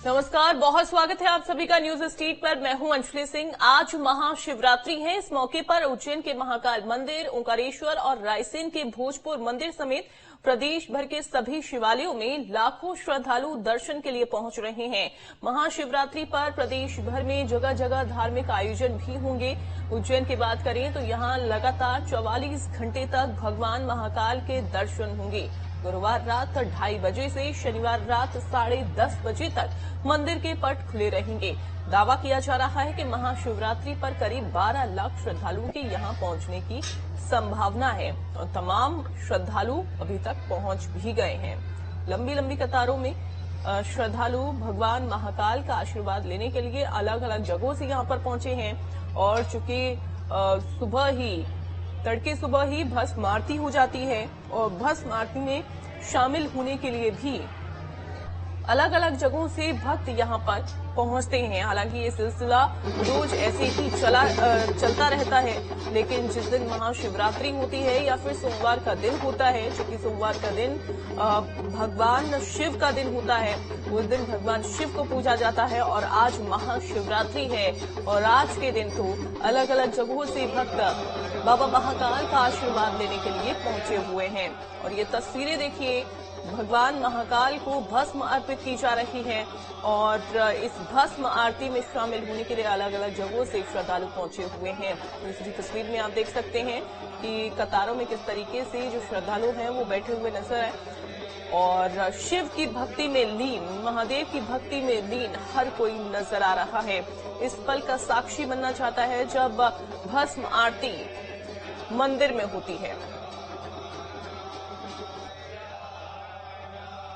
नमस्कार, बहुत स्वागत है आप सभी का न्यूज स्ट्रीट पर। मैं हूं अंजलि सिंह। आज महाशिवरात्रि है। इस मौके पर उज्जैन के महाकाल मंदिर, ओंकारेश्वर और रायसेन के भोजपुर मंदिर समेत प्रदेश भर के सभी शिवालयों में लाखों श्रद्धालु दर्शन के लिए पहुंच रहे हैं। महाशिवरात्रि पर प्रदेश भर में जगह जगह धार्मिक आयोजन भी होंगे। उज्जैन की बात करें तो यहां लगातार 44 घंटे तक भगवान महाकाल के दर्शन होंगे। गुरुवार रात 2:30 बजे से शनिवार रात 10:30 बजे तक मंदिर के पट खुले रहेंगे। दावा किया जा रहा है कि महाशिवरात्रि पर करीब 12 लाख श्रद्धालुओं के यहां पहुंचने की संभावना है और तमाम श्रद्धालु अभी तक पहुंच भी गए हैं। लंबी लंबी कतारों में श्रद्धालु भगवान महाकाल का आशीर्वाद लेने के लिए अलग अलग जगहों से यहां पर पहुंचे हैं और चूंकि तड़के सुबह ही भस्म आरती हो जाती है और भस्म आरती में शामिल होने के लिए भी अलग अलग जगहों से भक्त यहां पर पहुंचते हैं। हालांकि ये सिलसिला रोज ऐसे ही चलता रहता है, लेकिन जिस दिन महाशिवरात्रि होती है या फिर सोमवार का दिन होता है, क्योंकि सोमवार का दिन भगवान शिव का दिन होता है, उस दिन भगवान शिव को पूजा जाता है और आज महाशिवरात्रि है और आज के दिन तो अलग अलग जगहों से भक्त बाबा महाकाल का आशीर्वाद लेने के लिए पहुंचे हुए हैं। और ये तस्वीरें देखिए, भगवान महाकाल को भस्म अर्पित की जा रही है और इस भस्म आरती में शामिल होने के लिए अलग अलग जगहों से श्रद्धालु पहुंचे हुए हैं। दूसरी तस्वीर में आप देख सकते हैं कि कतारों में किस तरीके से जो श्रद्धालु हैं वो बैठे हुए नजर आए और शिव की भक्ति में लीन, महादेव की भक्ति में लीन हर कोई नजर आ रहा है। इस पल का साक्षी बनना चाहता है जब भस्म आरती मंदिर में होती है।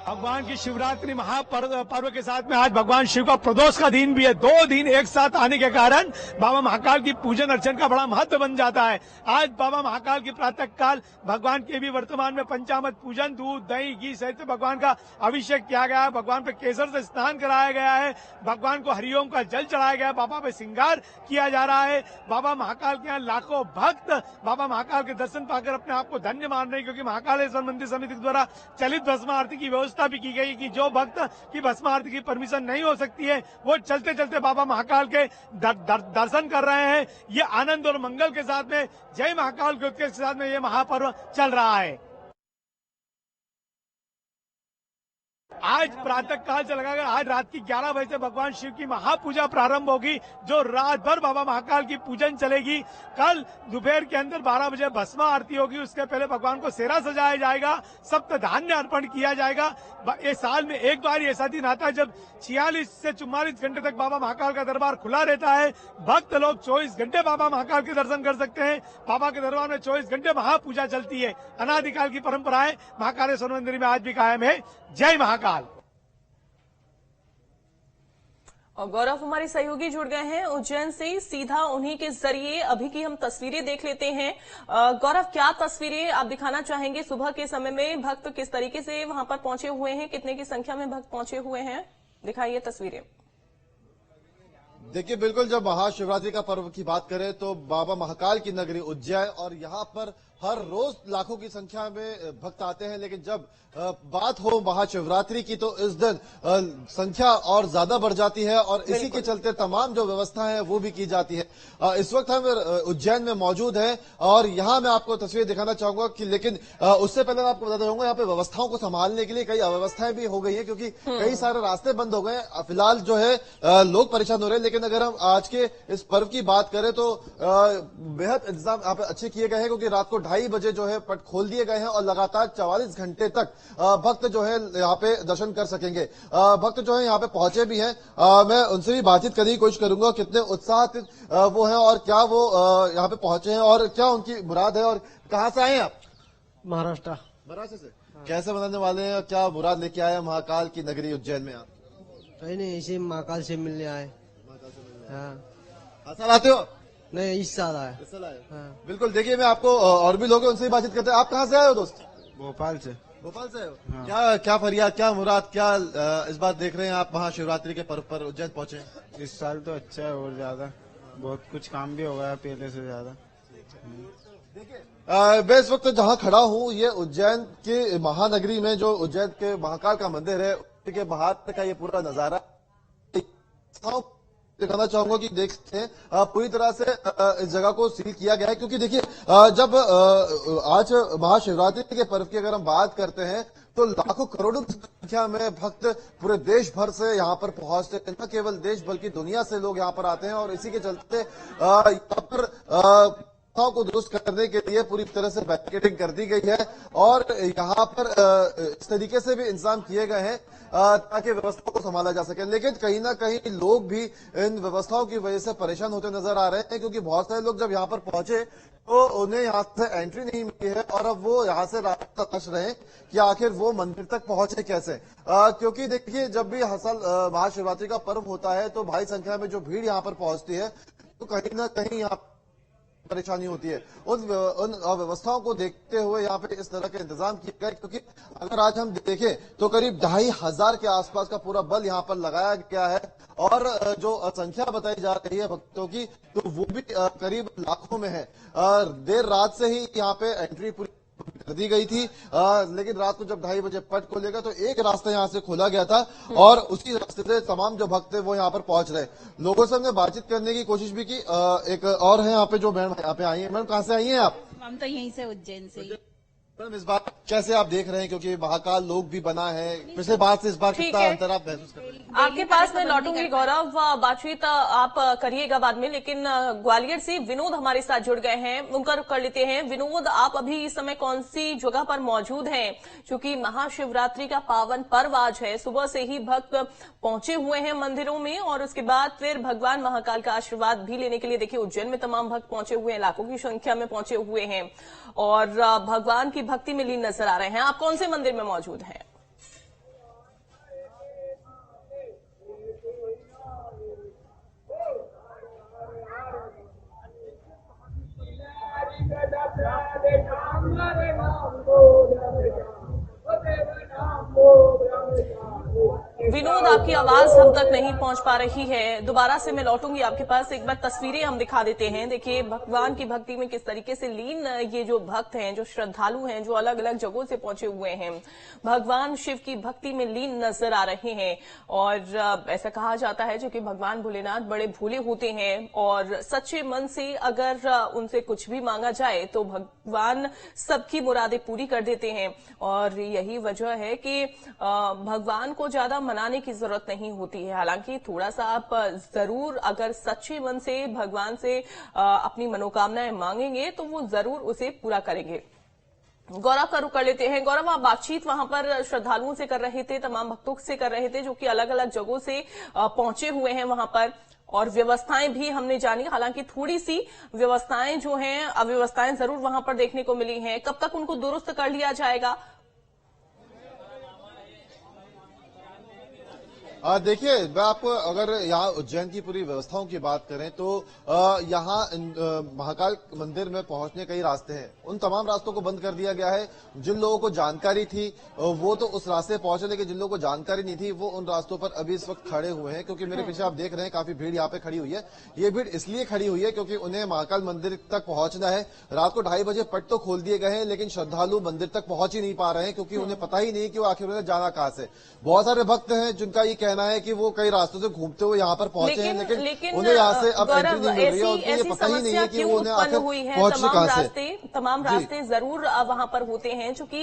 भगवान की शिवरात्रि महापर्व के साथ में आज भगवान शिव का प्रदोष का दिन भी है। 2 दिन एक साथ आने के कारण बाबा महाकाल की पूजन अर्चन का बड़ा महत्व बन जाता है। आज बाबा महाकाल की प्रातः काल भगवान के भी वर्तमान में पंचामृत पूजन, दूध दही घी सहित भगवान का अभिषेक किया गया है। भगवान पे केसर से स्नान कराया गया है। भगवान को हरिओम का जल चढ़ाया गया है। बाबा पे श्रृंगार किया जा रहा है। बाबा महाकाल के यहाँ लाखों भक्त बाबा महाकाल के दर्शन पाकर अपने आप को धन्य मान रहे हैं, क्योंकि महाकालेश्वर मंदिर समिति द्वारा चलित भस्म आरती की व्यवस्था भी की गई कि जो भक्त की भस्म आरती की परमिशन नहीं हो सकती है वो चलते चलते बाबा महाकाल के दर्शन कर रहे हैं। ये आनंद और मंगल के साथ में, जय महाकाल के उत्कर्ष के साथ में ये महापर्व चल रहा है। आज प्रातः काल से लगाकर आज रात की 11 बजे से भगवान शिव की महापूजा प्रारंभ होगी, जो रात भर बाबा महाकाल की पूजन चलेगी। कल दोपहर के अंदर 12 बजे भस्म आरती होगी। उसके पहले भगवान को सेरा सजाया जाएगा, सप्त धान्य अर्पण किया जाएगा। इस साल में एक बार ऐसा दिन आता है जब 46 से 44 घंटे तक बाबा महाकाल का दरबार खुला रहता है। भक्त लोग 24 घंटे बाबा महाकाल के दर्शन कर सकते हैं। बाबा के दरबार में 24 घंटे महापूजा चलती है। अनादिकाल की परंपराएं महाकालेश्वर मंदिर में आज भी कायम है। जय महाकाल। और गौरव हमारे सहयोगी जुड़ गए हैं उज्जैन से, सीधा उन्हीं के जरिए अभी की हम तस्वीरें देख लेते हैं। गौरव, क्या तस्वीरें आप दिखाना चाहेंगे? सुबह के समय में भक्त किस तरीके से वहां पर पहुंचे हुए हैं, कितने की संख्या में भक्त पहुंचे हुए हैं, दिखाइए तस्वीरें। देखिए, बिल्कुल जब महाशिवरात्रि का पर्व की बात करें तो बाबा महाकाल की नगरी उज्जैन और यहाँ पर हर रोज लाखों की संख्या में भक्त आते हैं, लेकिन जब बात हो महाशिवरात्रि की तो इस दिन संख्या और ज्यादा बढ़ जाती है और इसी के चलते तमाम जो व्यवस्था है वो भी की जाती है। इस वक्त हम उज्जैन में मौजूद हैं और यहाँ मैं आपको तस्वीर दिखाना चाहूंगा कि लेकिन उससे पहले मैं आपको बताना चाहूंगा यहाँ पे व्यवस्थाओं को संभालने के लिए कई अव्यवस्थाएं भी हो गई है, क्योंकि कई सारे रास्ते बंद हो गए। फिलहाल जो है लोग परेशान हो रहे हैं, लेकिन अगर हम आज के इस पर्व की बात करें तो बेहद इंतजाम यहाँ पे अच्छे किए गए हैं, क्योंकि रात को 2:30 बजे जो है पट खोल दिए गए हैं और लगातार 44 घंटे तक भक्त जो है यहाँ पे दर्शन कर सकेंगे। भक्त जो है यहाँ पे पहुंचे भी हैं। मैं उनसे भी बातचीत करने की कोशिश करूंगा कितने उत्साहित वो हैं और क्या वो यहाँ पे पहुंचे हैं और क्या उनकी मुराद है। और कहाँ से आए हैं आप? महाराष्ट्र से। कैसे मनाने वाले हैं, क्या मुराद लेके आए हैं महाकाल की नगरी उज्जैन में आप? कहीं नहीं, इसी महाकाल से मिलने आए। हाँ। हर साल आते हो? नहीं, इस साल आए। हाँ। बिल्कुल, देखिए मैं आपको और भी लोग हैं उनसे बातचीत करते हैं। आप कहाँ से आए हो दोस्त? भोपाल से। भोपाल से आए हो? हाँ। क्या फरियाद, क्या मुराद, क्या इस बात देख रहे हैं आप महाशिवरात्रि के पर्व पर उज्जैन पहुंचे? इस साल तो अच्छा है और ज्यादा बहुत कुछ काम भी हो गया पहले से ज्यादा। देखिए मैं इस वक्त जहां खड़ा हूं ये उज्जैन के महानगरी में जो उज्जैन के महाकाल का मंदिर है के बाहर का ये पूरा नजारा दिखाना चाहूंगा कि देख सकते हैं पूरी तरह से इस जगह को सील किया गया है, क्योंकि देखिए जब आज महाशिवरात्रि के पर्व की अगर हम बात करते हैं तो लाखों करोड़ों की संख्या में भक्त पूरे देश भर से यहाँ पर पहुंचते हैं। न केवल देश बल्कि दुनिया से लोग यहाँ पर आते हैं और इसी के चलते यहाँ पर को दुरुस्त करने के लिए पूरी तरह से बैरिकेडिंग कर दी गई है और यहाँ पर इस तरीके से भी इंतजाम किए गए हैं ताकि व्यवस्था को संभाला जा सके। लेकिन कहीं ना कहीं लोग भी इन व्यवस्थाओं की वजह से परेशान होते नजर आ रहे हैं, क्योंकि बहुत सारे लोग जब यहाँ पर पहुंचे तो उन्हें यहाँ से एंट्री नहीं मिली है और अब वो यहाँ से रास्ता तलाश रहे हैं कि आखिर वो मंदिर तक पहुंचे कैसे। क्योंकि देखिए जब भी हर साल महाशिवरात्रि का पर्व होता है तो भारी संख्या में जो भीड़ यहाँ पर पहुंचती है तो कहीं ना कहीं यहाँ परेशानी होती है। उन व्यवस्थाओं को देखते हुए यहाँ पे इस तरह के इंतजाम किए गए, क्योंकि अगर आज हम देखें तो करीब 2500 के आसपास का पूरा बल यहाँ पर लगाया गया है और जो संख्या बताई जा रही है भक्तों की तो वो भी करीब लाखों में है। देर रात से ही यहाँ पे एंट्री पूरी कर दी गई थी, लेकिन रात को जब 2:30 बजे पट खोलेगा तो एक रास्ता यहाँ से खोला गया था और उसी रास्ते से तमाम जो भक्त थे वो यहाँ पर पहुंच रहे। लोगों से हमने बातचीत करने की कोशिश भी की। एक और है यहाँ पे जो मैडम यहाँ पे आई है। मैडम कहाँ से आई हैं आप? हम तो यहीं से उज्जैन से। मैडम इस बार कैसे आप देख रहे हैं, क्योंकि महाकाल लोग भी बना है, पिछले बार से इस बार कितना अंतर आप महसूस कर रहे हैं? आपके पास मैं लौटूंगी गौरव, बातचीत आप करिएगा बाद में, लेकिन ग्वालियर से विनोद हमारे साथ जुड़ गए हैं, उनका रुख कर लेते हैं। विनोद, आप अभी इस समय कौन सी जगह पर मौजूद हैं? क्योंकि महाशिवरात्रि का पावन पर्व आज है, सुबह से ही भक्त पहुंचे हुए हैं मंदिरों में और उसके बाद फिर भगवान महाकाल का आशीर्वाद भी लेने के लिए देखिए उज्जैन में तमाम भक्त पहुंचे हुए हैं, लाखों की संख्या में पहुंचे हुए हैं और भगवान की भक्ति में लीन नजर आ रहे हैं। आप कौन से मंदिर में मौजूद हैं? विनोद, आपकी आवाज हम तक नहीं पहुंच पा रही है, दोबारा से मैं लौटूंगी आपके पास। एक बार तस्वीरें हम दिखा देते हैं। देखिए भगवान की भक्ति में किस तरीके से लीन ये जो भक्त हैं, जो श्रद्धालु हैं, जो अलग अलग जगहों से पहुंचे हुए हैं, भगवान शिव की भक्ति में लीन नजर आ रहे हैं। और ऐसा कहा जाता है जो कि भगवान भोलेनाथ बड़े भोले होते हैं और सच्चे मन से अगर उनसे कुछ भी मांगा जाए तो भगवान सबकी मुरादें पूरी कर देते हैं। और यही वजह है कि भगवान को ज्यादा मनाने की जरूरत नहीं होती है। हालांकि थोड़ा सा आप जरूर अगर सच्चे मन से भगवान से अपनी मनोकामनाएं मांगेंगे तो वो जरूर उसे पूरा करेंगे। गौरव का रुख कर लेते हैं। गौरव, आप बातचीत वहां पर श्रद्धालुओं से कर रहे थे, तमाम भक्तों से कर रहे थे जो कि अलग अलग जगहों से पहुंचे हुए हैं वहां पर, और व्यवस्थाएं भी हमने जानी। हालांकि थोड़ी सी व्यवस्थाएं जो हैं, अव्यवस्थाएं जरूर वहां पर देखने को मिली हैं। कब तक उनको दुरुस्त कर लिया जाएगा? देखिए मैं आपको अगर यहाँ उज्जैन की पूरी व्यवस्थाओं की बात करें तो यहाँ महाकाल मंदिर में पहुंचने कई रास्ते हैं, उन तमाम रास्तों को बंद कर दिया गया है। जिन लोगों को जानकारी थी वो तो उस रास्ते पहुंचे, लेकिन जिन लोगों को जानकारी नहीं थी वो उन रास्तों पर अभी इस वक्त खड़े हुए हैं। क्योंकि मेरे पीछे आप देख रहे हैं काफी भीड़ यहाँ पे खड़ी हुई है। ये भीड़ इसलिए खड़ी हुई है क्योंकि उन्हें महाकाल मंदिर तक पहुंचना है। रात को 2:30 बजे पट तो खोल दिए गए हैं, लेकिन श्रद्धालु मंदिर तक पहुंच ही नहीं पा रहे हैं क्योंकि उन्हें पता ही नहीं कि वो आखिर उन्हें जाना कहाँ से। बहुत सारे भक्त हैं जिनका ये कहना है कि वो कई रास्तों से घूमते हुए यहाँ पर पहुंचे हैं, लेकिन उन्हें यहाँ से अब एंट्री नहीं मिल रही है और उनको ये पता ही नहीं है कि वो उन्हें आखिर पहुंचे कहाँ से। तमाम रास्ते जरूर वहां पर होते हैं, चूंकि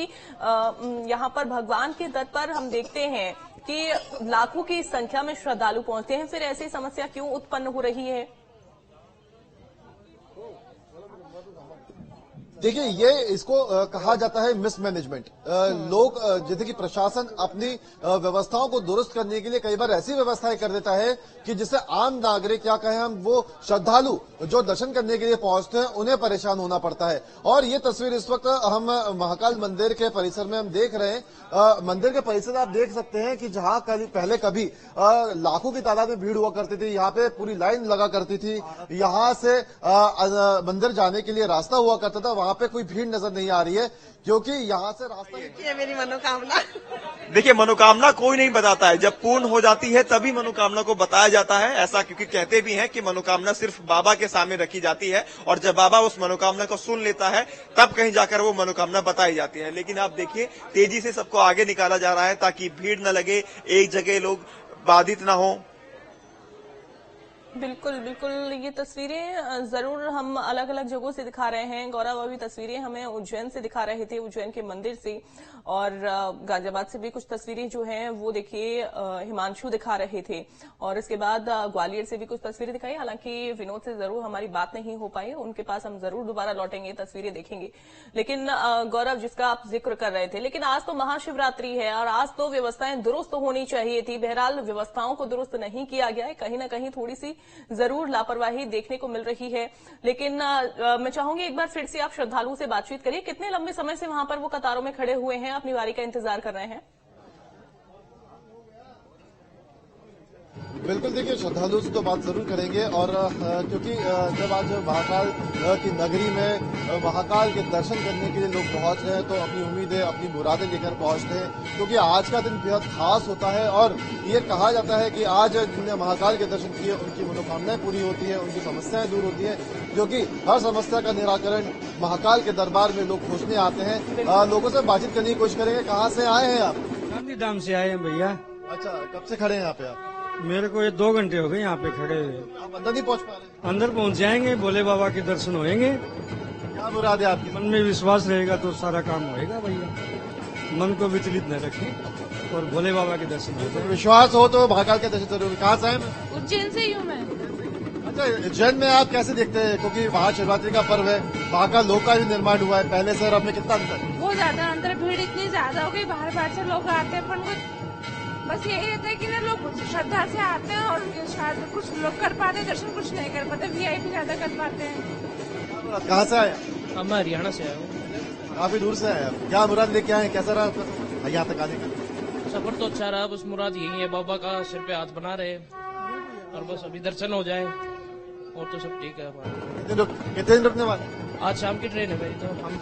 यहाँ पर भगवान के दर पर हम देखते हैं कि लाखों की संख्या में श्रद्धालु पहुंचते हैं, फिर ऐसी समस्या क्यों उत्पन्न हो रही है? देखिए ये इसको कहा जाता है मिसमैनेजमेंट। लोग जैसे कि प्रशासन अपनी व्यवस्थाओं को दुरुस्त करने के लिए कई बार ऐसी व्यवस्थाएं कर देता है कि जिससे आम नागरिक क्या कहें हम, वो श्रद्धालु जो दर्शन करने के लिए पहुंचते हैं उन्हें परेशान होना पड़ता है। और ये तस्वीर इस वक्त हम महाकाल मंदिर के परिसर में हम देख रहे हैं। मंदिर के परिसर आप देख सकते हैं कि जहां पहले कभी लाखों की तादाद में भीड़ हुआ करती थी, यहाँ पे पूरी लाइन लगा करती थी, यहाँ से मंदिर जाने के लिए रास्ता हुआ करता था, वहां पे कोई भीड़ नजर नहीं आ रही है क्योंकि यहाँ से रास्ता। ये मेरी मनोकामना। देखिए मनोकामना कोई नहीं बताता है, जब पूर्ण हो जाती है तभी मनोकामना को बताया जाता है। ऐसा क्योंकि कहते भी हैं कि मनोकामना सिर्फ बाबा के सामने रखी जाती है और जब बाबा उस मनोकामना को सुन लेता है तब कहीं जाकर वो मनोकामना बताई जाती है। लेकिन आप देखिए तेजी से सबको आगे निकाला जा रहा है ताकि भीड़ न लगे, एक जगह लोग बाधित न हो। बिल्कुल बिल्कुल, ये तस्वीरें जरूर हम अलग अलग जगहों से दिखा रहे हैं। गौरव अभी तस्वीरें हमें उज्जैन से दिखा रहे थे, उज्जैन के मंदिर से, और गाजियाबाद से भी कुछ तस्वीरें जो हैं वो देखिए हिमांशु दिखा रहे थे, और इसके बाद ग्वालियर से भी कुछ तस्वीरें दिखाई। हालांकि विनोद से जरूर हमारी बात नहीं हो पाई, उनके पास हम जरूर दोबारा लौटेंगे, तस्वीरें देखेंगे। लेकिन गौरव, जिसका आप जिक्र कर रहे थे, लेकिन आज तो महाशिवरात्रि है और आज तो व्यवस्थाएं दुरुस्त होनी चाहिए थी। बहरहाल व्यवस्थाओं को दुरुस्त नहीं किया गया है, कहीं ना कहीं थोड़ी सी जरूर लापरवाही देखने को मिल रही है। लेकिन मैं चाहूंगी एक बार फिर से आप श्रद्धालुओं से बातचीत करिए, कितने लंबे समय से वहां पर वो कतारों में खड़े हुए हैं, अपनी बारी का इंतजार कर रहे हैं? बिल्कुल, देखिए श्रद्धालु से तो बात जरूर करेंगे, और क्योंकि जब आज महाकाल की नगरी में महाकाल के दर्शन करने के लिए लोग पहुंच रहे हैं तो अपनी उम्मीदें, अपनी मुरादें लेकर पहुंचते हैं, क्योंकि आज का दिन बेहद खास होता है। और ये कहा जाता है कि आज जिनने महाकाल के दर्शन किए उनकी मनोकामनाएं पूरी होती है, उनकी समस्याएं दूर होती है, क्योंकि हर समस्या का निराकरण महाकाल के दरबार में लोग खोजने आते हैं। लोगों से बातचीत करने की कोशिश करेंगे। कहाँ से आए हैं आप? गांधीधाम से आए हैं भैया। अच्छा, कब से खड़े हैं यहाँ पे आप? मेरे को ये 2 घंटे हो गए यहाँ पे खड़े हुए। आप अंदर नहीं पहुँच पा रहे? अंदर पहुँच जाएंगे, भोले बाबा के दर्शन होएंगे। क्या मुराद है आपकी? मन में विश्वास रहेगा तो सारा काम होएगा भैया। मन को विचलित न रखें और भोले बाबा के दर्शन होते हैं। विश्वास हो तो महाकाल के दर्शन जरूर। कहाँ से हैं? उज्जैन से ही हूँ मैं। अच्छा, उज्जैन में आप कैसे देखते हैं, क्योंकि महाशिवरात्रि का पर्व है, महाकाल लोक का भी निर्माण हुआ है, पहले से और अब में कितना अंतर? बहुत ज्यादा अंतर, भीड़ इतनी ज्यादा हो गई, बाहर बाहर से लोग आते हैं, पर बस यही रहता है कि ना लोग श्रद्धा से आते हैं और शायद कुछ लोग कर पाते हैं दर्शन, कुछ नहीं कर पाते, वीआईपी ज्यादा कर पाते हैं। कहाँ से आए? मैं हरियाणा से आया हूँ। काफी दूर से आए आप। क्या मुराद लेके आए, कैसा रहा आपका यहाँ तक आने का? सफर तो अच्छा रहा, बस मुराद यही है बाबा का सिर पे हाथ बना रहे और बस अभी दर्शन हो जाए और तो सब ठीक है हमारा। कितने दिन रुकने वाले? आज शाम की ट्रेन है मेरी, तो हम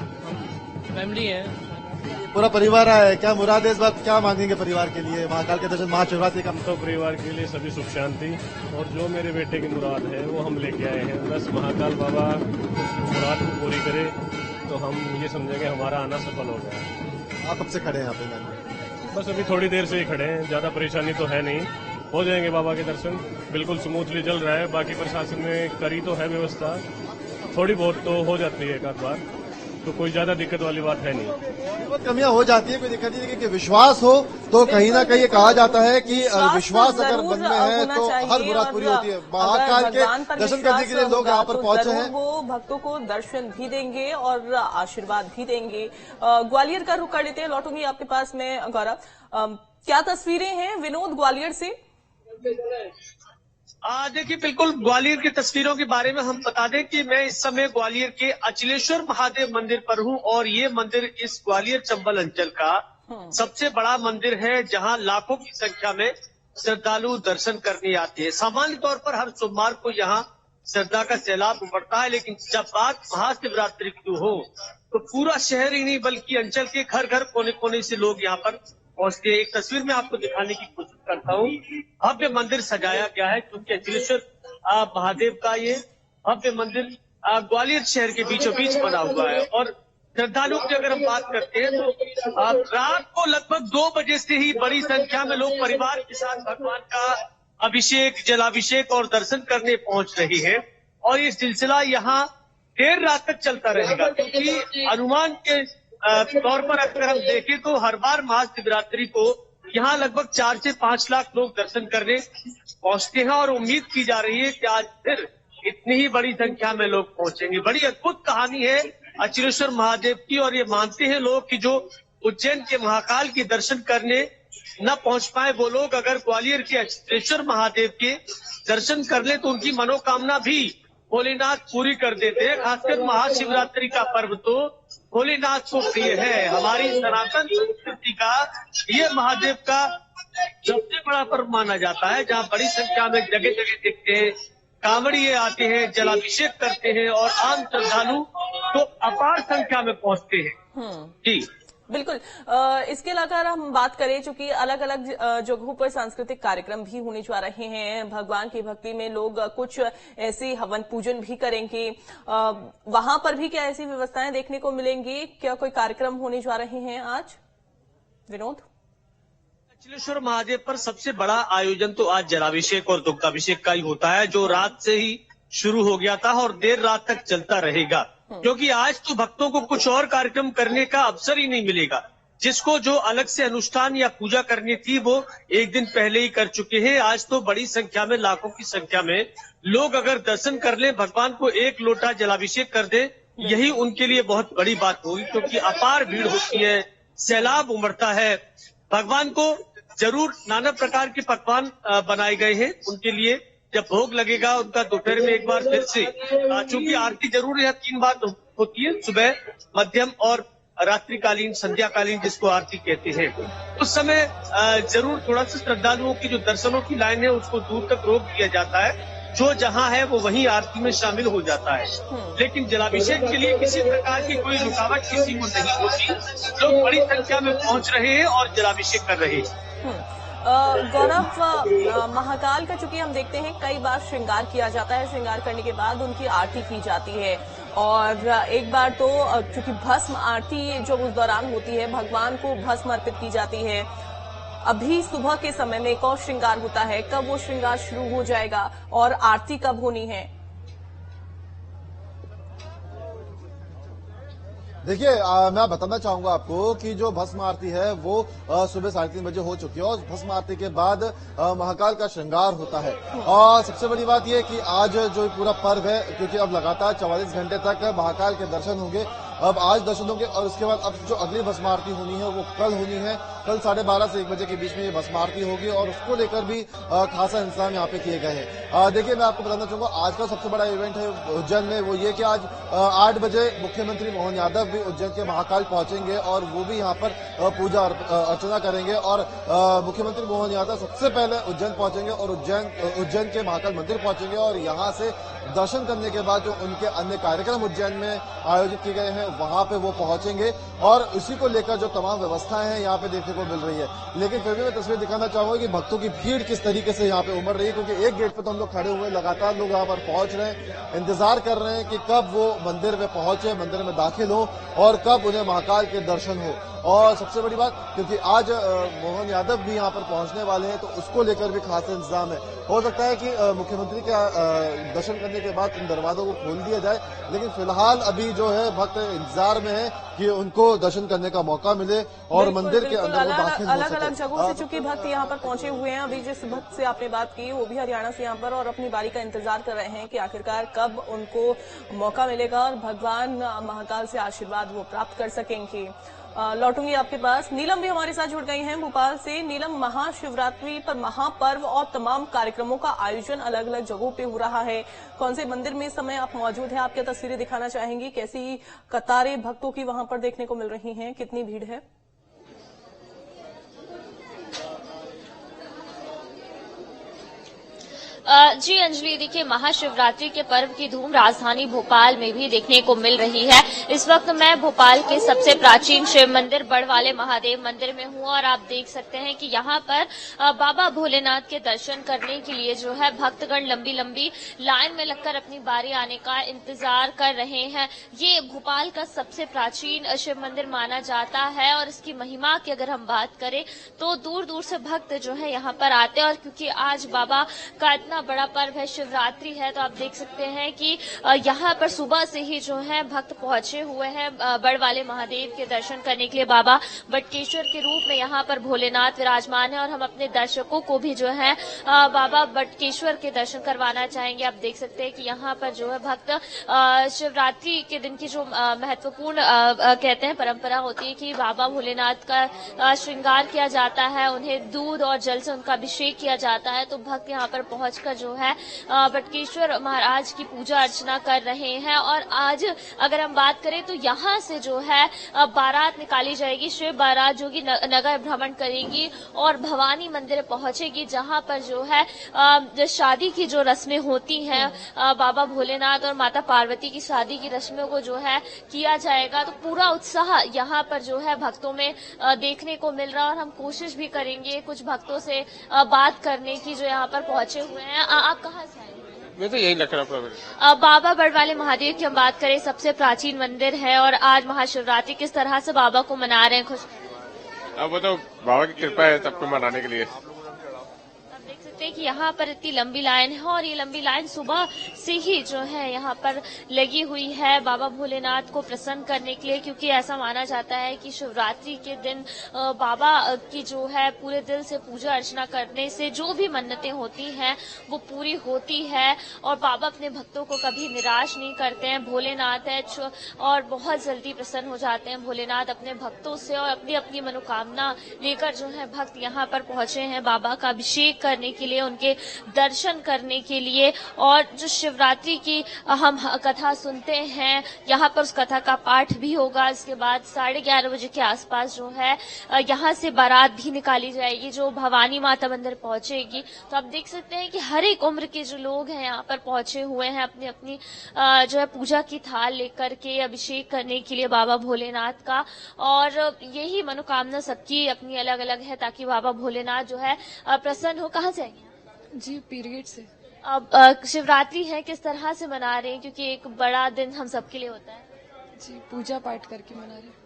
फैमिली है, पूरा परिवार आया है। क्या मुराद है इस बार, क्या मांगेंगे परिवार के लिए महाकाल के दर्शन, महाशिवरात्रि का? तो परिवार के लिए सभी सुख शांति, और जो मेरे बेटे की मुराद है वो हम लेके आए हैं। बस महाकाल बाबा मुराद को पूरी करे तो हम ये समझेंगे हमारा आना सफल हो गया। आप कब से खड़े हैं यहाँ पे? बस अभी थोड़ी देर से ही खड़े हैं, ज्यादा परेशानी तो है नहीं, हो जाएंगे बाबा के दर्शन, बिल्कुल स्मूथली चल रहा है। बाकी प्रशासन ने करी तो है व्यवस्था, थोड़ी बहुत तो हो जाती है एक आध बार, तो कोई ज्यादा दिक्कत वाली बात है नहीं। बहुत कमियां हो जाती है, कोई दिक्कत नहीं, लेकिन विश्वास हो तो कहीं ना कहीं कहा जाता है कि विश्वास अगर मन में है तो हर मुराद पूरी होती है। महाकाल के दर्शन करने के लिए लोग यहाँ पर पहुंचे हैं, वो भक्तों को दर्शन भी देंगे और आशीर्वाद भी देंगे। ग्वालियर का रुख कर लेते हैं, लौटूंगी आपके पास में गौरव। क्या तस्वीरें हैं विनोद ग्वालियर से? देखिए, बिल्कुल ग्वालियर की तस्वीरों के बारे में हम बता दें कि मैं इस समय ग्वालियर के अचलेश्वर महादेव मंदिर पर हूं, और ये मंदिर इस ग्वालियर चंबल अंचल का सबसे बड़ा मंदिर है, जहां लाखों की संख्या में श्रद्धालु दर्शन करने आते हैं। सामान्य तौर पर हर सोमवार को यहाँ श्रद्धा का सैलाब उमड़ता है, लेकिन जब बात महाशिवरात्रि की हो तो पूरा शहर ही नहीं बल्कि अंचल के घर घर कोने कोने से लोग यहाँ पर पहुंचते। एक तस्वीर में आपको दिखाने की कोशिश करता हूँ। भव्य मंदिर सजाया गया है, क्योंकि अचलेश्वर महादेव का ये भव्य मंदिर ग्वालियर शहर के बीचों बीच बना हुआ है। और श्रद्धालुओं की अगर हम बात करते हैं तो रात को लगभग 2 बजे से ही बड़ी संख्या में लोग परिवार के साथ भगवान का अभिषेक, जलाभिषेक और दर्शन करने पहुंच रहे हैं, और ये सिलसिला यहाँ देर रात तक चलता रहेगा, क्योंकि अनुमान के तौर पर अगर हम देखें तो हर बार महाशिवरात्रि को यहाँ लगभग 4 से 5 लाख लोग दर्शन करने पहुंचते हैं, और उम्मीद की जा रही है कि आज फिर इतनी ही बड़ी संख्या में लोग पहुंचेंगे। बड़ी अद्भुत कहानी है अचलेश्वर महादेव की, और ये मानते हैं लोग कि जो उज्जैन के महाकाल के दर्शन करने न पहुंच पाए वो लोग अगर ग्वालियर के अचलेश्वर महादेव के दर्शन कर ले तो उनकी मनोकामना भी भोलेनाथ पूरी कर देते हैं। खासकर महाशिवरात्रि का पर्व तो भोलेनाथ को प्रिय है। हमारी सनातन संस्कृति का ये महादेव का सबसे बड़ा पर्व माना जाता है, जहाँ बड़ी संख्या में जगह जगह देखते हैं कांवड़िए आते हैं, जलाभिषेक करते हैं, और आम श्रद्धालु तो अपार संख्या में पहुंचते हैं। जी बिल्कुल। इसके अलावा हम बात करें, चूंकि अलग अलग जगहों पर सांस्कृतिक कार्यक्रम भी होने जा रहे हैं, भगवान की भक्ति में लोग कुछ ऐसे हवन पूजन भी करेंगे, वहां पर भी क्या ऐसी व्यवस्थाएं देखने को मिलेंगी? क्या कोई कार्यक्रम होने जा रहे हैं आज विनोद? अचलेश्वर महादेव पर सबसे बड़ा आयोजन तो आज जलाभिषेक और दुग्धाभिषेक का ही होता है, जो रात से ही शुरू हो गया था और देर रात तक चलता रहेगा, क्योंकि आज तो भक्तों को कुछ और कार्यक्रम करने का अवसर ही नहीं मिलेगा। जिसको जो अलग से अनुष्ठान या पूजा करनी थी वो एक दिन पहले ही कर चुके हैं। आज तो बड़ी संख्या में, लाखों की संख्या में लोग अगर दर्शन कर ले, भगवान को एक लोटा जलाभिषेक कर दे, यही उनके लिए बहुत बड़ी बात होगी, क्योंकि अपार भीड़ होती है, सैलाब उमड़ता है। भगवान को जरूर नाना प्रकार के पकवान बनाए गए हैं उनके लिए। जब भोग लगेगा उनका दोपहर में एक बार फिर से, चूंकि आरती जरूर यह 3 बार होती है, सुबह, मध्यम और रात्रिकालीन, संध्याकालीन, जिसको आरती कहते हैं। उस समय जरूर थोड़ा सा श्रद्धालुओं की जो दर्शनों की लाइन है उसको दूर तक रोक दिया जाता है। जो जहां है वो वहीं आरती में शामिल हो जाता है, लेकिन जलाभिषेक के लिए किसी प्रकार की कोई रुकावट किसी को नहीं होती। लोग बड़ी संख्या में पहुंच रहे हैं और जलाभिषेक कर रहे हैं। गौरव, महाकाल का चूंकि हम देखते हैं कई बार श्रृंगार किया जाता है, श्रृंगार करने के बाद उनकी आरती की जाती है, और एक बार तो चूंकि भस्म आरती जो उस दौरान होती है, भगवान को भस्म अर्पित की जाती है। अभी सुबह के समय में एक और श्रृंगार होता है, कब वो श्रृंगार शुरू हो जाएगा और आरती कब होनी है? देखिए, मैं बताना चाहूंगा आपको कि जो भस्म आरती है वो सुबह 3:30 बजे हो चुकी है, और भस्म आरती के बाद महाकाल का श्रृंगार होता है। और सबसे बड़ी बात यह कि आज जो पूरा पर्व है, क्योंकि अब लगातार 44 घंटे तक महाकाल के दर्शन होंगे, अब आज दर्शन होंगे, और उसके बाद अब जो अगली भस्म आरती होनी है वो कल होनी है। कल 12:30 से 1 बजे के बीच में ये भस्म आरती होगी, और उसको लेकर भी खासा इंतजाम यहाँ पे किए गए हैं। देखिए, मैं आपको बताना चाहूंगा आज का सबसे बड़ा इवेंट है उज्जैन में, वो ये कि आज 8 बजे मुख्यमंत्री मोहन यादव भी उज्जैन के महाकाल पहुंचेंगे, और वो भी यहाँ पर पूजा अर्चना करेंगे। और मुख्यमंत्री मोहन यादव सबसे पहले उज्जैन पहुंचेंगे और उज्जैन के महाकाल मंदिर पहुंचेंगे, और यहाँ से दर्शन करने के बाद जो उनके अन्य कार्यक्रम उज्जैन में आयोजित किए गए हैं वहां पे वो पहुंचेंगे, और उसी को लेकर जो तमाम व्यवस्थाएं हैं यहाँ पे देखने को मिल रही है। लेकिन फिर भी मैं तस्वीर दिखाना चाहूंगा कि भक्तों की भीड़ किस तरीके से यहाँ पे उमड़ रही है, क्योंकि एक गेट पे तो हम लोग खड़े हुए, लगातार लोग यहाँ पर पहुंच रहे हैं, इंतजार कर रहे हैं कि कब वो मंदिर में पहुंचे, मंदिर में दाखिल हो और कब उन्हें महाकाल के दर्शन हो। और सबसे बड़ी बात, क्योंकि आज मोहन यादव भी यहाँ पर पहुंचने वाले हैं, तो उसको लेकर भी खास इंतजाम है। हो सकता है कि मुख्यमंत्री का दर्शन करने के बाद इन दरवाजों को खोल दिया जाए, लेकिन फिलहाल अभी जो है भक्त इंतजार में है कि उनको दर्शन करने का मौका मिले और मंदिर के अंदर वो दाखिल हो सके। अलग अलग जगहों से चूंकि भक्त यहाँ पर पहुंचे हुए हैं, अभी जिस भक्त से आपने बात की वो भी हरियाणा से यहाँ पर, और अपनी बारी का इंतजार कर रहे हैं कि आखिरकार कब उनको मौका मिलेगा और भगवान महाकाल से आशीर्वाद वो प्राप्त कर सकेंगे। लौटूंगी आपके पास। नीलम भी हमारे साथ जुड़ गई हैं भोपाल से। नीलम, महाशिवरात्रि पर महापर्व और तमाम कार्यक्रमों का आयोजन अलग अलग जगहों पे हो रहा है, कौन से मंदिर में इस समय आप मौजूद हैं? आप क्या तस्वीरें दिखाना चाहेंगी? कैसी कतारें भक्तों की वहां पर देखने को मिल रही हैं? कितनी भीड़ है? जी अंजलि, देखिए महाशिवरात्रि के पर्व की धूम राजधानी भोपाल में भी देखने को मिल रही है। इस वक्त मैं भोपाल के सबसे प्राचीन शिव मंदिर बड़वाले महादेव मंदिर में हूं, और आप देख सकते हैं कि यहाँ पर बाबा भोलेनाथ के दर्शन करने के लिए जो है भक्तगण लंबी लंबी लाइन में लगकर अपनी बारी आने का इंतजार कर रहे हैं। ये भोपाल का सबसे प्राचीन शिव मंदिर माना जाता है, और इसकी महिमा की अगर हम बात करें तो दूर दूर से भक्त जो है यहाँ पर आते हैं। और क्योंकि आज बाबा का इतना बड़ा पर्व है, शिवरात्रि है, तो आप देख सकते हैं कि यहाँ पर सुबह से ही जो है भक्त पहुंचे हुए हैं बड़वाले महादेव के दर्शन करने के लिए। बाबा बटकेश्वर के रूप में यहाँ पर भोलेनाथ विराजमान है, और हम अपने दर्शकों को भी जो है बाबा बटकेश्वर के दर्शन करवाना चाहेंगे। आप देख सकते हैं कि यहाँ पर जो है भक्त शिवरात्रि के दिन की जो महत्वपूर्ण कहते हैं परंपरा होती है कि बाबा भोलेनाथ का श्रृंगार किया जाता है, उन्हें दूध और जल से उनका अभिषेक किया जाता है, तो भक्त यहाँ पर पहुंच जो है बटकेश्वर महाराज की पूजा अर्चना कर रहे हैं। और आज अगर हम बात करें तो यहाँ से जो है बारात निकाली जाएगी, शिव बारात जो कि नगर भ्रमण करेगी और भवानी मंदिर पहुंचेगी, जहाँ पर जो है शादी की जो रस्में होती हैं, बाबा भोलेनाथ और माता पार्वती की शादी की रस्मों को जो है किया जाएगा। तो पूरा उत्साह यहाँ पर जो है भक्तों में देखने को मिल रहा है, और हम कोशिश भी करेंगे कुछ भक्तों से बात करने की जो यहाँ पर पहुंचे हुए हैं। आप कहाँ से आए? मैं तो यही लखनऊ। बाबा बड़वाले महादेव की हम बात करें, सबसे प्राचीन मंदिर है, और आज महाशिवरात्रि किस तरह से बाबा को मना रहे हैं? खुश अब वो तो बाबा की कृपा है सबको मनाने के लिए। कि यहाँ पर इतनी लंबी लाइन है और ये लंबी लाइन सुबह से ही जो है यहाँ पर लगी हुई है बाबा भोलेनाथ को प्रसन्न करने के लिए, क्योंकि ऐसा माना जाता है कि शिवरात्रि के दिन बाबा की जो है पूरे दिल से पूजा अर्चना करने से जो भी मन्नतें होती हैं वो पूरी होती है और बाबा अपने भक्तों को कभी निराश नहीं करते हैं। भोलेनाथ है और बहुत जल्दी प्रसन्न हो जाते हैं भोलेनाथ अपने भक्तों से और अपनी अपनी मनोकामना लेकर जो है भक्त यहाँ पर पहुंचे हैं बाबा का अभिषेक करने के लिए, उनके दर्शन करने के लिए। और जो शिवरात्रि की हम कथा सुनते हैं यहाँ पर उस कथा का पाठ भी होगा। इसके बाद 11:30 बजे के आसपास जो है यहाँ से बारात भी निकाली जाएगी जो भवानी माता मंदिर पहुंचेगी। तो आप देख सकते हैं कि हर एक उम्र के जो लोग हैं यहाँ पर पहुंचे हुए हैं अपनी अपनी जो है पूजा की थाल लेकर के अभिषेक करने के लिए बाबा भोलेनाथ का। और यही मनोकामना सबकी अपनी अलग अलग है ताकि बाबा भोलेनाथ जो है प्रसन्न हो। कहाँ से आएंगे जी? पीरगेट से। अब शिवरात्रि है, किस तरह से मना रहे हैं, क्योंकि एक बड़ा दिन हम सबके लिए होता है? जी पूजा पाठ करके मना रहे हैं।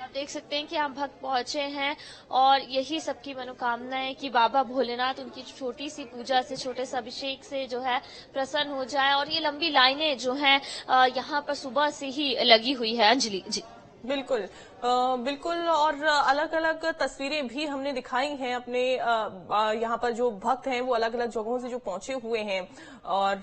आप देख सकते हैं कि हम भक्त पहुंचे हैं और यही सबकी मनोकामना है कि बाबा भोलेनाथ उनकी छोटी सी पूजा से, छोटे से अभिषेक से जो है प्रसन्न हो जाए। और ये लंबी लाइनें जो हैं यहाँ पर सुबह से ही लगी हुई है। अंजलि जी बिल्कुल बिल्कुल। और अलग अलग तस्वीरें भी हमने दिखाई हैं अपने यहाँ पर जो भक्त हैं वो अलग अलग जगहों से जो पहुंचे हुए हैं। और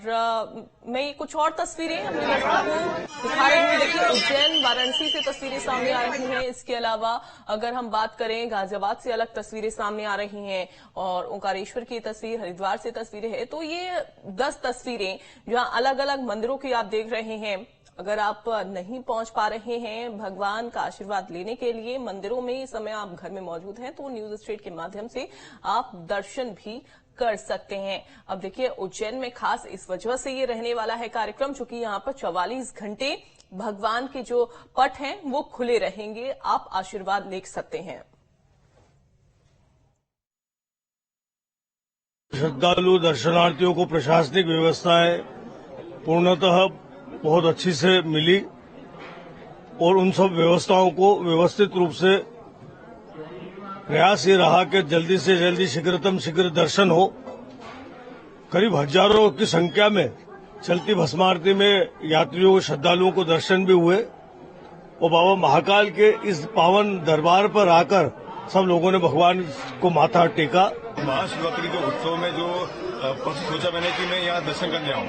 मैं कुछ और तस्वीरें अपने दर्शकों को दिखा रही हूँ। देखिए उज्जैन वाराणसी से तस्वीरें सामने आ रही हैं। इसके अलावा अगर हम बात करें गाजियाबाद से अलग तस्वीरें सामने आ रही हैं और ओंकारेश्वर की तस्वीर, हरिद्वार से तस्वीरें हैं। तो ये 10 तस्वीरें जहाँ अलग अलग मंदिरों की आप देख रहे हैं। अगर आप नहीं पहुंच पा रहे हैं भगवान का आशीर्वाद लेने के लिए मंदिरों में, इस समय आप घर में मौजूद हैं तो न्यूज स्ट्रीट के माध्यम से आप दर्शन भी कर सकते हैं। अब देखिए उज्जैन में खास इस वजह से ये रहने वाला है कार्यक्रम चूंकि यहाँ पर 44 घंटे भगवान के जो पट हैं वो खुले रहेंगे, आप आशीर्वाद ले सकते हैं। श्रद्धालु दर्शनार्थियों को प्रशासनिक व्यवस्थाएं पूर्णतः बहुत अच्छी से मिली और उन सब व्यवस्थाओं को व्यवस्थित रूप से प्रयास ये रहा कि जल्दी से जल्दी शीघ्रतम शीघ्र दर्शन हो। करीब हजारों की संख्या में चलती भस्म आरती में यात्रियों श्रद्धालुओं को दर्शन भी हुए और बाबा महाकाल के इस पावन दरबार पर आकर सब लोगों ने भगवान को माथा टेका। महाशिवरात्रि के उत्सव में जो सोचा मैंने कि मैं यहाँ दर्शन करने आऊँ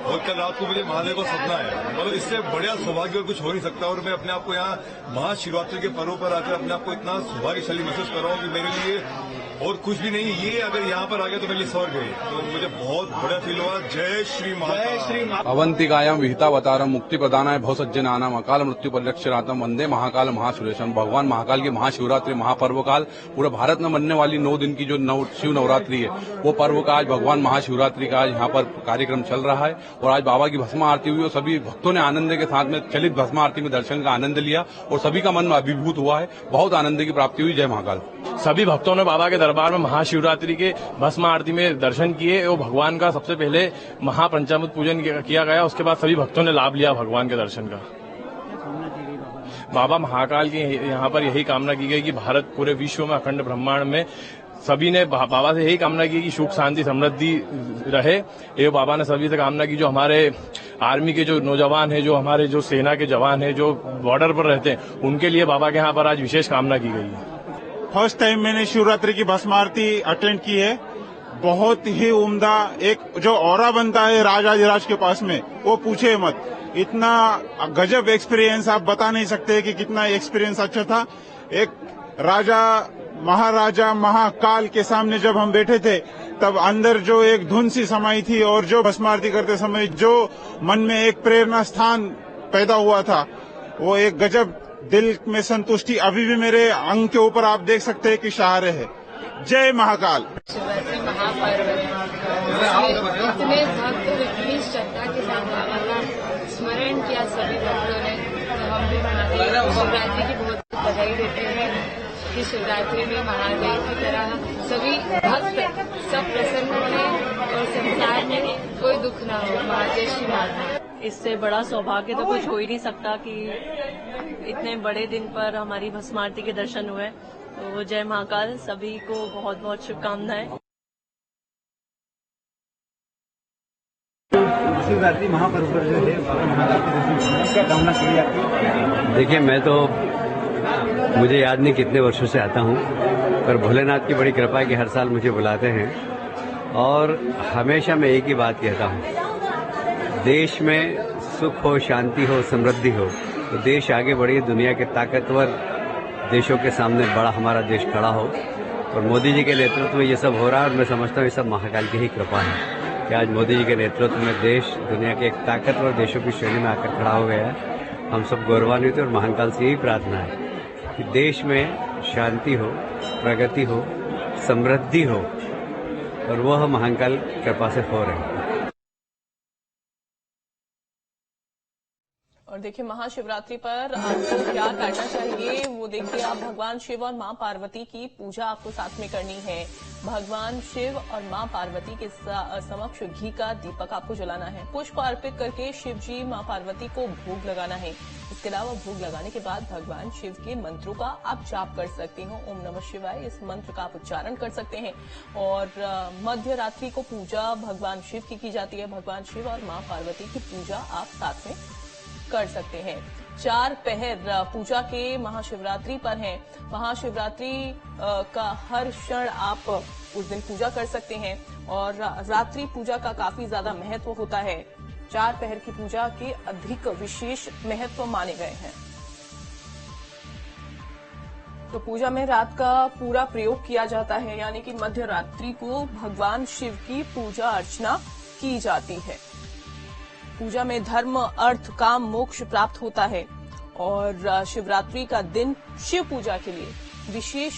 और कल रात को मुझे महादेव को सपना है, मतलब इससे बढ़िया सौभाग्य और कुछ हो नहीं सकता। और मैं अपने आप को यहाँ महाशिवरात्रि के पर्व पर आकर अपने आप को इतना सौभाग्यशाली महसूस कर रहा हूँ कि मेरे लिए और कुछ भी नहीं, ये अगर यहाँ पर आ गया तो मेरे लिए स्वर्ग है। तो मुझे बहुत बड़ा फील हुआ। जय श्री महाकाल। अवंतिकायाम विहितावतारम मुक्ति प्रदानाय भवसज्जनानाम अकाल मृत्यु परिरक्षणार्थम वंदे महाकाल महासुरेशम। भगवान महाकाल की महाशिवरात्रि महापर्व काल पूरे भारत में मनने वाली 9 दिन की जो शिव नवरात्रि है वो पर्व का आज भगवान महाशिवरात्रि का आज यहाँ पर कार्यक्रम चल रहा है। और आज बाबा की भस्म आरती हुई और सभी भक्तों ने आनंद के साथ में चलित भस्म आरती में दर्शन का आनंद लिया और सभी का मन अभिभूत हुआ है। बहुत आनंद की प्राप्ति हुई। जय महाकाल। सभी भक्तों ने बाबा के दरबार में महाशिवरात्रि के भस्म आरती में दर्शन किए और भगवान का सबसे पहले महापंचामृत पूजन किया गया। उसके बाद सभी भक्तों ने लाभ लिया भगवान के दर्शन का। बाबा महाकाल की यहाँ पर यही कामना की गई कि भारत पूरे विश्व में अखंड ब्रह्मांड में सभी ने बाबा से यही कामना की कि सुख शांति समृद्धि रहे। ये बाबा ने सभी से कामना की जो हमारे आर्मी के जो नौजवान हैं, जो हमारे जो सेना के जवान हैं, जो बॉर्डर पर रहते हैं, उनके लिए बाबा के यहाँ पर आज विशेष कामना की गई है। फर्स्ट टाइम मैंने शिवरात्रि की भस्म आरती अटेंड की है। बहुत ही उम्दा एक जो ऑरा बनता है राजाधिराज के पास में, वो पूछे मत। इतना गजब एक्सपीरियंस आप बता नहीं सकते कि कितना एक्सपीरियंस अच्छा था। एक राजा महाराजा महाकाल के सामने जब हम बैठे थे तब अंदर जो एक धुन सी समाई थी और जो भस्म आरती करते समय जो मन में एक प्रेरणा स्थान पैदा हुआ था वो एक गजब दिल में संतुष्टि अभी भी मेरे अंग के ऊपर आप देख सकते हैं कि शहारे है। जय महाकाल। शिवरात्रि महापर्व इतने भक्त इतनी श्रद्धा के साथ बाबा का स्मरण किया सभी भक्तों ने, तो हम भी महादेव शिवरात्रि की बहुत बधाई देते हैं कि शिवरात्रि में महादेव की तरह सभी भक्त सब प्रसन्न होने और संसार में कोई दुख न हो। महादेव श्री महादेव। इससे बड़ा सौभाग्य तो कुछ हो ही नहीं सकता कि इतने बड़े दिन पर हमारी भस्म आरती के दर्शन हुए तो जय महाकाल, सभी को बहुत बहुत शुभकामनाएं। शिवरात्रि महापर्व पर जो है महाकाल के दर्शन क्या कामना की जाती? देखिए, मैं तो मुझे याद नहीं कितने वर्षों से आता हूँ, पर भोलेनाथ की बड़ी कृपा है कि हर साल मुझे बुलाते हैं और हमेशा मैं एक ही बात कहता हूँ, देश में सुख हो, शांति हो, समृद्धि हो तो देश आगे बढ़े, दुनिया के ताकतवर देशों के सामने बड़ा हमारा देश खड़ा हो। और मोदी जी के नेतृत्व में ये सब हो रहा है और मैं समझता हूँ ये सब महाकाल की ही कृपा है कि आज मोदी जी के नेतृत्व में देश दुनिया के एक ताकतवर देशों की श्रेणी में आकर खड़ा हो गया है। हम सब गौरवान्वित हैं और महाकाल से यही प्रार्थना है कि देश में शांति हो, प्रगति हो, समृद्धि हो और वह महाकाल कृपा से हो रही है। और देखिए, महाशिवरात्रि पर आपको क्या करना चाहिए वो देखिए। आप भगवान शिव और मां पार्वती की पूजा आपको साथ में करनी है। भगवान शिव और मां पार्वती के समक्ष घी का दीपक आपको जलाना है। पुष्प अर्पित करके शिव जी मां पार्वती को भोग लगाना है। इसके अलावा भोग लगाने के बाद भगवान शिव के मंत्रों का आप जाप कर सकते हो। ओम नमः शिवाय, इस मंत्र का आप उच्चारण कर सकते हैं। और मध्य रात्रि को पूजा भगवान शिव की जाती है। भगवान शिव और मां पार्वती की पूजा आप साथ में कर सकते हैं। 4 पहर पूजा के महाशिवरात्रि पर हैं। महाशिवरात्रि का हर क्षण आप उस दिन पूजा कर सकते हैं और रात्रि पूजा का काफी ज्यादा महत्व होता है। 4 पहर की पूजा के अधिक विशेष महत्व माने गए हैं। तो पूजा में रात का पूरा प्रयोग किया जाता है, यानी कि मध्य रात्रि को भगवान शिव की पूजा अर्चना की जाती है। पूजा में धर्म, अर्थ, काम, मोक्ष प्राप्त होता है और शिवरात्रि का दिन शिव पूजा के लिए विशेष